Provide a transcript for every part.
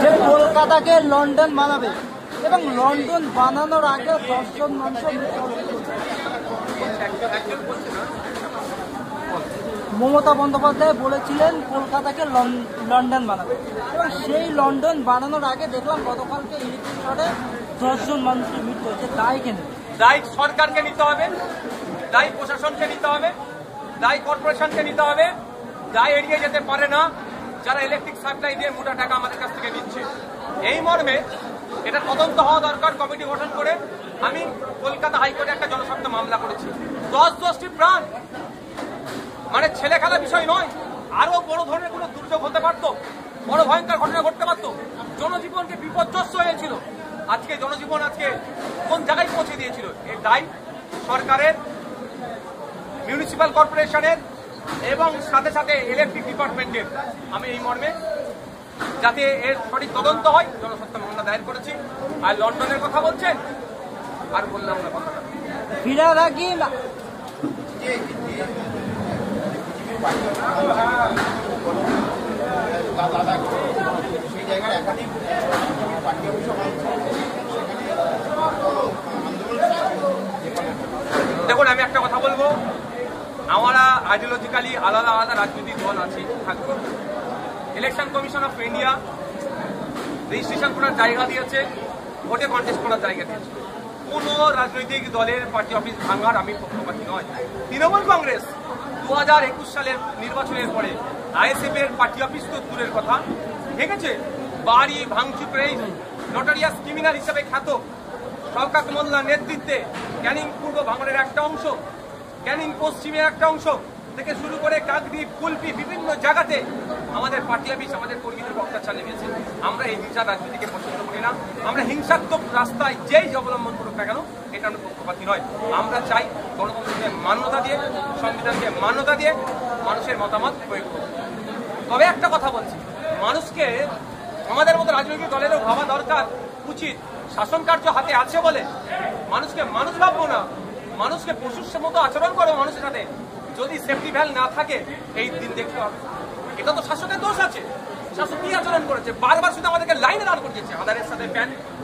যে কলকাতাকে লন্ডন বানাবে এবং লন্ডন বানানোর আগে 10 জন মানুষ মমতা বন্দ্যোপাধ্যায় বলেছিলেন কলকাতাকে লন্ডন বানাবে এবং সেই লন্ডন বানানোর আগে দেখলাম গতকালকে ইলেকট্রিক শর্টে 10 জন মানুষের মৃত্যু হয়েছে। দায় কেন? দায় সরকারকে নিতে হবে, দায় প্রশাসনকে নিতে হবে, দায় কর্পোরেশনকে নিতে হবে। দায় এড়িয়ে যেতে পারে না যারা ইলেকট্রিক সাপ্লাই দিয়ে মোটা টাকা আমাদের কাছ থেকে নিচ্ছে। এই মর্মে এটা তদন্ত হওয়া দরকার। কমিটি গঠন করে আমি কলকাতা হাইকোর্টে একটা জনস্বার্থ মামলা করেছি। 10টি প্রাণ মানে ছেলে খেলা বিষয় নয়, আরো বড় ধরনের কোনো দুর্যোগ হতে পারতো, বড় ভয়ঙ্কর ঘটনা ঘটতে পারতো, জনজীবনকে বিপর্যস্ত হয়েছিল। আজকে জনজীবন আজকে কোন জায়গায় পৌঁছে দিয়েছিল? এর দায় সরকারের, মিউনিসিপ্যাল কর্পোরেশনের এবং সাথে সাথে ইলেকট্রিক ডিপার্টমেন্টের। আমি এই মর্মে যাতে এর সঠিক তদন্ত হয় জনস্বার্থ মামলা দায়ের করেছি। আর লন্ডনের কথা বলছেন, আর বললাম না কথাটা। ফিরাদ হাকিম দেখুন, আমি একটা কথা বলবো, আমরা আইডিওলজিক্যালি আলাদা আলাদা রাজনৈতিক দল আছে, থাকবো। Election commission of India registration করার জায়গা দিয়েছে, ভোটে কন্টেস্ট করার জায়গা দিয়েছে। কোন রাজনৈতিক দলের পার্টি অফিস ভাঙার আমি পক্ষপাতী নয়। তৃণমূল কংগ্রেস 2021 সালের নির্বাচনের পরে আইএসএফ এর পার্টি অফিস তো দূরের কথা ভেঙেছে, বাড়ি ভাঙচুর করে নটোরিয়াস ক্রিমিনাল হিসেবে খ্যাত শওকত মোল্লার নেতৃত্বে ক্যানিং পূর্ব ভাঙনের একটা অংশ, ক্যানিং পশ্চিমের একটা অংশ থেকে শুরু করে কাকদ্বীপ, কুলপি বিভিন্ন জায়গাতে আমাদের পার্টি অফিস, আমাদের কর্মীদের অত্যাচার নেমেছে। আমরা এই হিংসার রাজনীতিকে পছন্দ করি না। আমরা হিংসাত্মক রাস্তায় যেই অবলম্বন করুক না কেন, এটা আমরা পক্ষপাতী নয়। আমরা চাই গণতন্ত্রকে মান্যতা দিয়ে, সংবিধানকে মান্যতা দিয়ে মানুষের মতামত প্রয়োগ করুক। তবে একটা কথা বলছি, মানুষকে আমাদের মতো রাজনৈতিক দলেরও ভাবা দরকার উচিত, শাসন কার্য হাতে আছে বলে মানুষকে মানুষ ভাববো না, মানুষকে পশুর মতো আচরণ করো মানুষের সাথে। যদি সেফটি ভ্যাল না থাকে এই দিন দেখতে হবে। এটা তো শাসকের দোষ আছে। শাসক কি আচরণ করেছে? বারবার শুধু আমাদেরকে লাইনে দাঁড় করিয়েছে, আধারের সাথে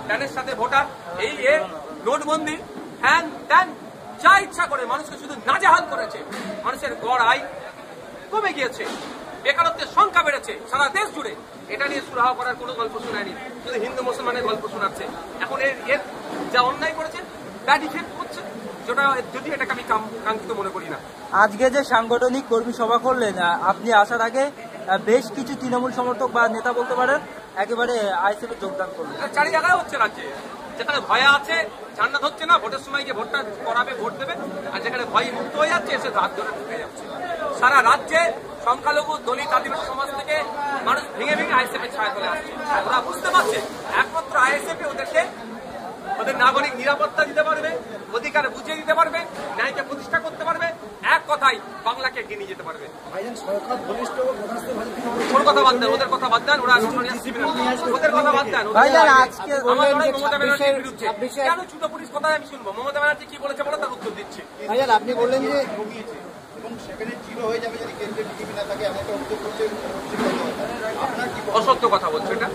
প্যানের সাথে ভোটার, এই নোটবন্দি, হ্যান ত্যান, যা ইচ্ছা করে মানুষকে শুধু নাজেহাল করেছে। মানুষের গড় আয় কমে গিয়েছে, বেকারত্বের সংখ্যা বেড়েছে সারা দেশ জুড়ে। এটা নিয়ে সুরাহা করার কোনো গল্প শোনায়নি, শুধু হিন্দু মুসলমানের গল্প শোনাচ্ছে। এখন এর যা অন্যায় করেছে ব্যাড ইফেক্ট হচ্ছে, যদি এটাকে আমি কাঙ্ক্ষিত মনে করি না। আজকে যে সাংগঠনিক কর্মী সভা করলেন, আপনি আসার আগে বেশ কিছু তৃণমূল সমর্থক বা নেতা বলতে পারেন একেবারে আইএসএফে যোগদান করলেন। চারি জায়গায় হচ্ছে রাজ্যে, যেখানে ভয় আছে ঝান্ডা ধরছে না, ভোটের সময় গিয়ে ভোটটা করাবে, ভোট দেবে। আর যেখানে ভয় মুক্ত হয়ে যাচ্ছে এসে হাত ধরে ঢুকে যাচ্ছে। সারা রাজ্যে সংখ্যালঘু, দলিত, আদিবাসী সমাজ থেকে মানুষ ভেঙে ভেঙে আইএসএফের ছায়া চলে আসছে। ওরা বুঝতে পারছে একমাত্র আইএসএফ ওদেরকে ওদের নাগরিক নিরাপত্তা দিতে পারবে, অধিকার বুঝিয়ে দিতে পারবে, ন্যায়কে প্রতিষ্ঠা করতে পারবে, এক কথায় বাংলাকে এগিয়ে নিয়ে যেতে পারবে। ওর কথা বাদ দেন, ওদের কথা বাদ দেন, ওরা ওদের কথা বাদ দেন। আমার লড়াই মমতা ব্যানার্জির বিরুদ্ধে। কেন ছোট পুলিশ কথা আমি শুনবো? মমতা ব্যানার্জি কি বলেছে বলে তার উত্তর দিচ্ছি। আপনি বললেন যে অসত্য কথা বলছে, এটা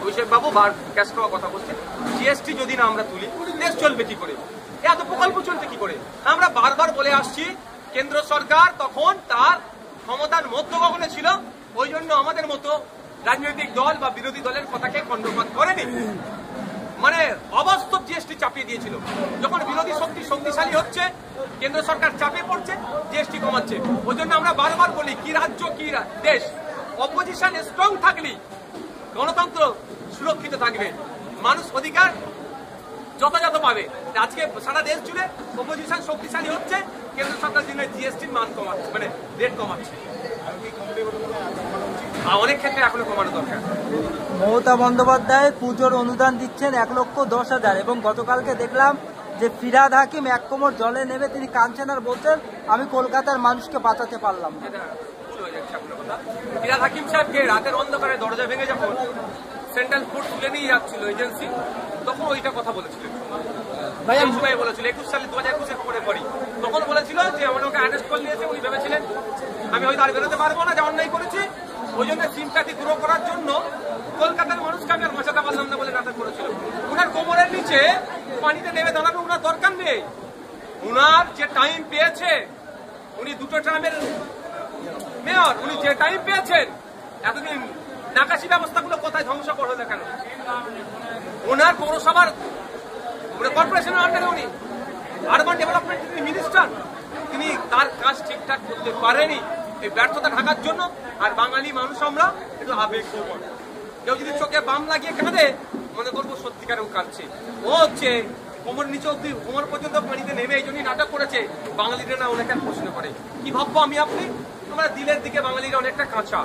অভিষেক বাবু বার ক্যাশ খাওয়া কথা বলছে। জিএসটি যদি না আমরা তুলি দেশ চলবে কি করে? এত প্রকল্প চলবে কি করে? আমরা বারবার বলে আসছি, কেন্দ্র সরকার তখন তার ক্ষমতার মধ্যগগনে ছিল, ওই জন্য আমাদের মতো রাজনৈতিক দল বা বিরোধী দলের কথাকে কর্ণপাত করেনি। মানে অবাস্তব জিএসটি চাপিয়ে দিয়েছিল। যখন বিরোধী শক্তি শক্তিশালী হচ্ছে, কেন্দ্র সরকার চাপে পড়ছে, জিএসটি কমাচ্ছে। ওই জন্য আমরা বারবার বলি, কি রাজ্য কি দেশ, অপোজিশন স্ট্রং থাকলেই গণতন্ত্র সুরক্ষিত থাকবে, মানুষ অধিকার যথাযথ পাবে। আজকে সারা দেশ জুড়ে অপোজিশন শক্তিশালী হচ্ছে, কেন্দ্র সরকার দিনে জিএসটির মান কমাচ্ছে, মানে রেট কমাচ্ছে। অনেক ক্ষেত্রে এখনো কমানো দরকার। মমতা বন্দ্যোপাধ্যায় পুজোর অনুদান দিচ্ছেন 1,10,000 এবং গতকালকে দেখলাম যে ফিরাদ হাকিম এক কোমর জলে নেমে তিনি কাঁদছেন আর বলছেন আমি কলকাতার মানুষকে বাঁচাতে পারলাম। ফিরাদ হাকিম সাহেবকে রাতের অন্ধকারে দরজা ভেঙে যখন সেন্ট্রাল কোর্ট তুলে নিয়ে যাচ্ছিল এজেন্সি, তখন ওইটা কথা বলেছিলেন। সময় বলেছিল 21 সালে 2021 খবরে পড়ি, তখন বলেছিল যে আমাকে অ্যারেস্ট করে নিয়েছে। উনি ভেবেছিলেন আমি হয়তো আর বেরোতে পারবো না, যা অন্যায় করেছি। ওই জন্য সিম্প্যাথি গ্রো করার জন্য কলকাতার মানুষ মানুষকে আমি আর বাঁচাতে পারলাম না বলে নাটক করেছিল। ওনার কোমরের নিচে পানিতে নেমে দাঁড়ানো ওনার দরকার নেই। ওনার যে টাইম পেয়েছে, উনি 2টো টার্মের মেয়র, উনি যে টাইম পেয়েছেন এতদিন নাকাশি ব্যবস্থাগুলো কোথায় ধ্বংস করলো কেন? ওনার পৌরসভার কর্পোরেশনের আন্ডারে উনি আরবান ডেভেলপমেন্ট মিনিস্টার, তিনি তার কাজ ঠিকঠাক করতে পারেনি এই ব্যর্থতা ঢাকার জন্য। আর বাঙালি মানুষ আমরা একটু আবেগপ্রবণ, কেউ যদি চোখে বাম লাগিয়ে কাঁদে মনে করবো সত্যিকারেও কাঁদছে। ও হচ্ছে কোমর নিচে অব্দি কোমর পর্যন্ত পানিতে নেমে এই জন্যই নাটক করেছে। বাঙালিরা না অনেকটা প্রশ্ন করে কি ভাববো আমি আপনি, আমরা দিলের দিকে বাঙালিরা অনেকটা কাঁচা,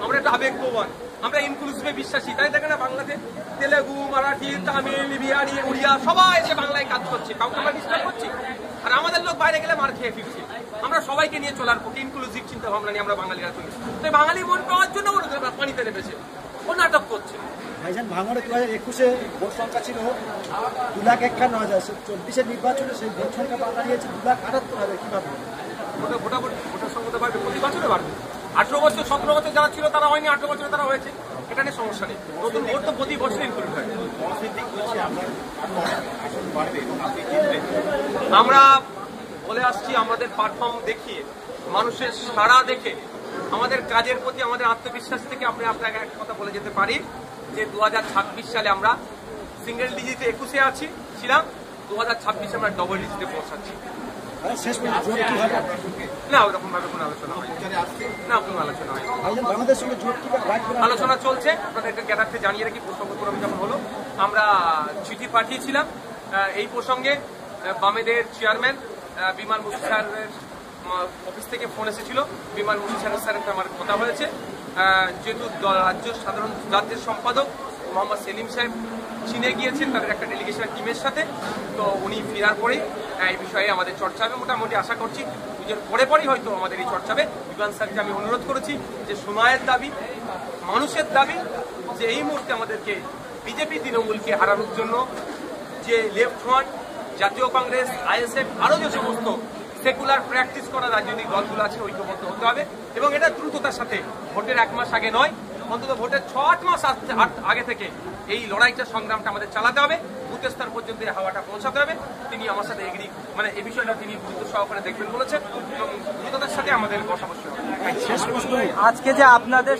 আমরা একটা আবেগপ্রবণ, আমরা ইনক্লুসিভে বিশ্বাসী। তাই দেখে না বাংলাতে তেলেগু, মারাঠি, তামিল, বিহারি, উড়িয়া সবাই এসে বাংলায় কাজ করছে, কাউকে আমরা ডিস্টার্ব করছি। আর আমাদের লোক বাইরে গেলে মার খেয়ে ফিরছে। আমরা সবাইকে নিয়ে চলার পক্ষে ইনক্লুসিভ চিন্তা ভাবনা নিয়ে আমরা বাঙালিরা চলি। তো বাঙালি মন পাওয়ার জন্য ওরা পানিতে নেমেছে, ও নাটক করছে। ভাইজান, ভাঙড়ে 2021-এ ভোট সংখ্যা ছিল 2,51,000, 24-এর নির্বাচনে সেই ভোট সংখ্যা দাঁড়িয়েছে 2,78,000। কিভাবে ভোটার সংখ্যা বাড়বে? প্রতি বছরে বাড়বে। 18 বছর 17 বছর যারা ছিল তারা হয়নি, 18 বছরে তারা হয়েছে, এটা নিয়ে সমস্যা নেই। নতুন ভোট তো প্রতি বছর ইনক্লুড হয়। আমরা বলে আসছি, আমাদের পারফর্ম দেখিয়ে, মানুষের সাড়া দেখে, আমাদের কাজের প্রতি আমাদের আত্মবিশ্বাস থেকে আপনাকে একটা কথা বলে যেতে পারি যে 2026 সালে আমরা সিঙ্গেল ডিজিটে 21-এ ছিলাম, 2026 আমরা ডবল ডিজিটে পৌঁছাচ্ছি। না ওরকম ভাবে কোনো আলোচনা হয় না, কোনো আলোচনা হয় আলোচনা চলছে। আপনাদের একটা গ্যাদারতে জানিয়ে রাখি, প্রসঙ্গ যখন হলো আমরা চিঠি পাঠিয়েছিলাম এই প্রসঙ্গে। বামেদের চেয়ারম্যান বিমান মুশি স্যারের অফিস থেকে ফোন এসেছিল, বিমান মুশি স্যারের সাথে আমার কথা হয়েছে। যেহেতু রাজ্যের সম্পাদক মোহাম্মদ সেলিম সাহেব চীনে গিয়েছেন তাদের একটা ডেলিগেশন টিমের সাথে, তো উনি ফেরার পরেই এই বিষয়ে আমাদের চর্চা হবে। মোটামুটি আশা করছি পুজোর পরেই হয়তো আমাদের এই চর্চা হবে। বিমান স্যারকে আমি অনুরোধ করেছি যে সময়ের দাবি, মানুষের দাবি, যে এই মুহূর্তে আমাদেরকে বিজেপি তৃণমূলকে হারানোর জন্য যে লেফট ফ্রন্ট, জাতীয় কংগ্রেস, আইএসএফ, আরও যে সমস্ত সেকুলার প্র্যাকটিস করা রাজনৈতিক দলগুলো আছে ঐক্যবদ্ধ হতে হবে। এবং এটা দ্রুততার সাথে, ভোটের 1 মাস আগে নয়, অন্তত ভোটের 6-8 মাস আগে থেকে এই লড়াইটা, সংগ্রামটা আমাদের চালাতে হবে। বুথ স্তর পর্যন্ত এই হাওয়াটা পৌঁছাতে হবে। তিনি আমার সাথে এই বিষয়টা তিনি গুরুত্ব সহকারে দেখবেন বলেছেন এবং দ্রুততার সাথে আমাদের বসা বসতে হবে। আজকে যে আপনাদের